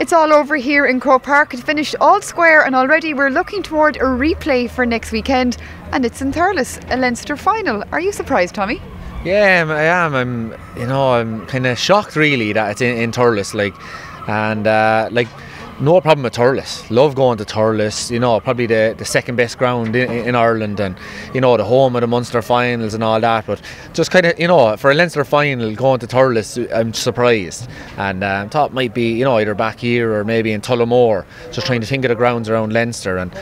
It's all over here in Croke Park. It finished all square and already we're looking toward a replay for next weekend, and it's in Thurles, a Leinster final. Are you surprised, Tommy? Yeah, I am. I'm kind of shocked really that it's in Thurles, no problem with Thurles. Love going to Thurles, probably the second best ground in Ireland, and the home of the Munster finals and all that. But just kind of, for a Leinster final going to Thurles, I'm surprised, and thought it might be either back here or maybe in Tullamore. Just trying to think of the grounds around Leinster, and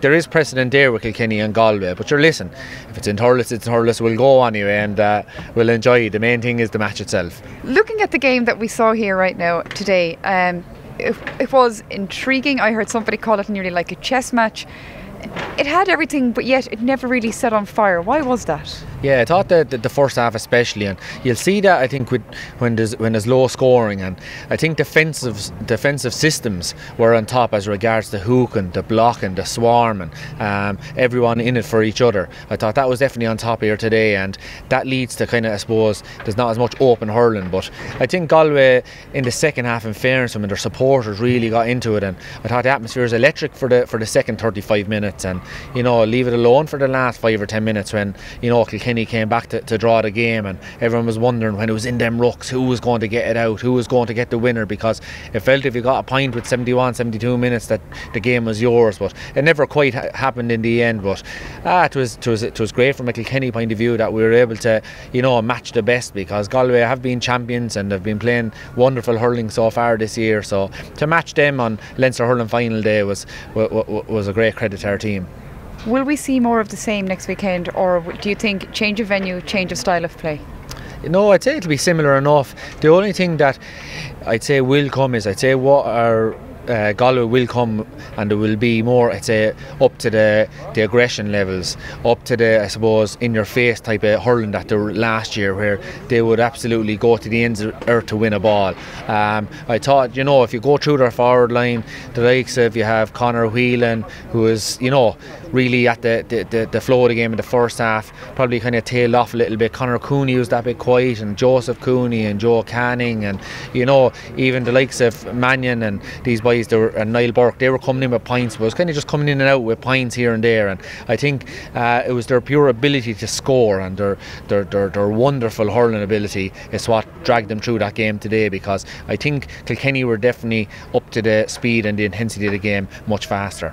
there is precedent there with Kilkenny and Galway. But listen, if it's in Thurles, it's Thurles. We'll go anyway, and we'll enjoy it. The main thing is the match itself. Looking at the game that we saw here right now today, it was intriguing. I heard somebody call it nearly like a chess match. It had everything, but yet it never really set on fire. Why was that? Yeah, I thought that the first half especially, and you'll see that I think when there's low scoring, and I think defensive systems were on top as regards the hooking, the blocking, the swarming, everyone in it for each other. I thought that was definitely on top here today, and that leads to kind of, I suppose, there's not as much open hurling. But I think Galway in the second half, in fairness to them, and their supporters really got into it, and I thought the atmosphere was electric for the second 35 minutes, and leave it alone for the last 5 or 10 minutes when Kilkenny came back to draw the game, and everyone was wondering when it was in them rucks who was going to get it out, who was going to get the winner, because it felt if you got a point with 71, 72 minutes that the game was yours. But it never quite happened in the end. But it was great from a Kilkenny point of view that we were able to match the best, because Galway have been champions and have been playing wonderful hurling so far this year. So to match them on Leinster hurling final day was a great credit to our team. Will we see more of the same next weekend, or do you think change of venue, change of style of play? I'd say it'll be similar enough. The only thing that I'd say will come is what our Galway will come, and there will be more, I'd say, up to the aggression levels, up to the, I suppose, in your face type of hurling that there were last year, where they would absolutely go to the ends of the earth to win a ball. I thought, if you go through their forward line, the likes of, you have Conor Whelan, who is really at the flow of the game in the first half, probably kind of tailed off a little bit. Conor Cooney was that bit quiet, and Joseph Cooney and Joe Canning, and even the likes of Mannion and these boys, and Niall Burke, they were coming in with points, but it was kind of just coming in and out with points here and there. And I think it was their pure ability to score and their wonderful hurling ability is what dragged them through that game today, because I think Kilkenny were definitely up to the speed and the intensity of the game much faster.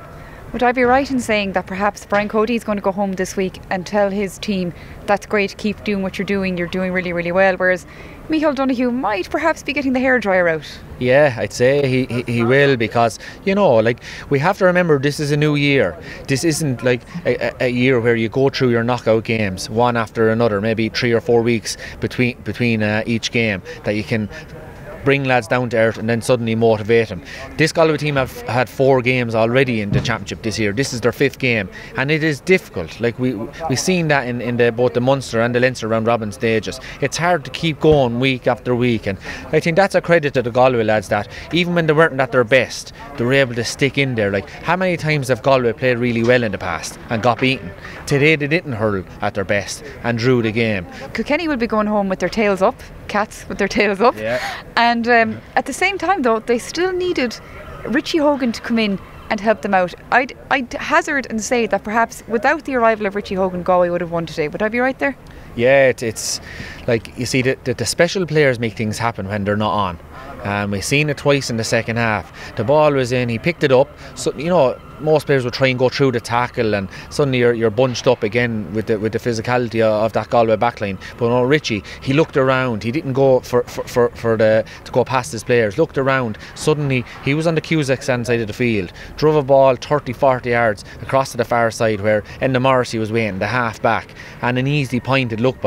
Would I be right in saying that perhaps Brian Cody is going to go home this week and tell his team, that's great, keep doing what you're doing really, really well, whereas Micheál Donoghue might perhaps be getting the hairdryer out? Yeah, I'd say he will, because we have to remember, this is a new year. This isn't like a year where you go through your knockout games one after another, maybe 3 or 4 weeks between each game, that you can bring lads down to earth and then suddenly motivate them. This Galway team have had 4 games already in the championship this year. This is their 5th game, and it is difficult. We've seen that in both the Munster and the Leinster round robin stages. It's hard to keep going week after week, and I think that's a credit to the Galway lads, that even when they weren't at their best, they were able to stick in there. How many times have Galway played really well in the past and got beaten? Today they didn't hurl at their best and drew the game. Kilkenny will be going home with their tails up, cats with their tails up. Yeah. And at the same time, though, they still needed Richie Hogan to come in and help them out. I'd hazard and say that perhaps without the arrival of Richie Hogan, Galway would have won today. Would I be right there? Yeah, it's like, you see, the special players make things happen when they're not on. We've seen it twice in the second half. The ball was in, he picked it up. So most players would try and go through the tackle, and suddenly you're bunched up again with the physicality of that Galway backline. But no, Richie, he looked around. He didn't go to go past his players. Looked around. Suddenly he was on the Cusack side of the field. Drove a ball 30-40 yards across to the far side where Enda Morrissey was waiting, the half back, and an easy point it looked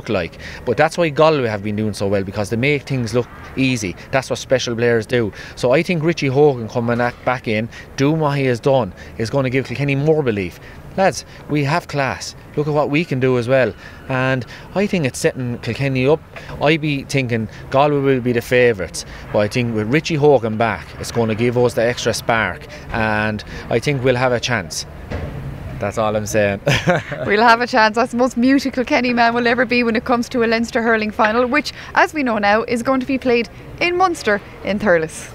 like. But that's why Galway have been doing so well, because they make things look easy. That's what special players do. So I think Richie Hogan coming back in, doing what he has done, is going to give Kilkenny more belief. Lads, we have class. Look at what we can do as well. And I think it's setting Kilkenny up. I'd be thinking Galway will be the favourites, but I think with Richie Hogan back, it's going to give us the extra spark, and I think we'll have a chance. That's all I'm saying. We'll have a chance. That's the most muted Kilkenny man will ever be when it comes to a Leinster hurling final, which, as we know now, is going to be played in Munster in Thurles.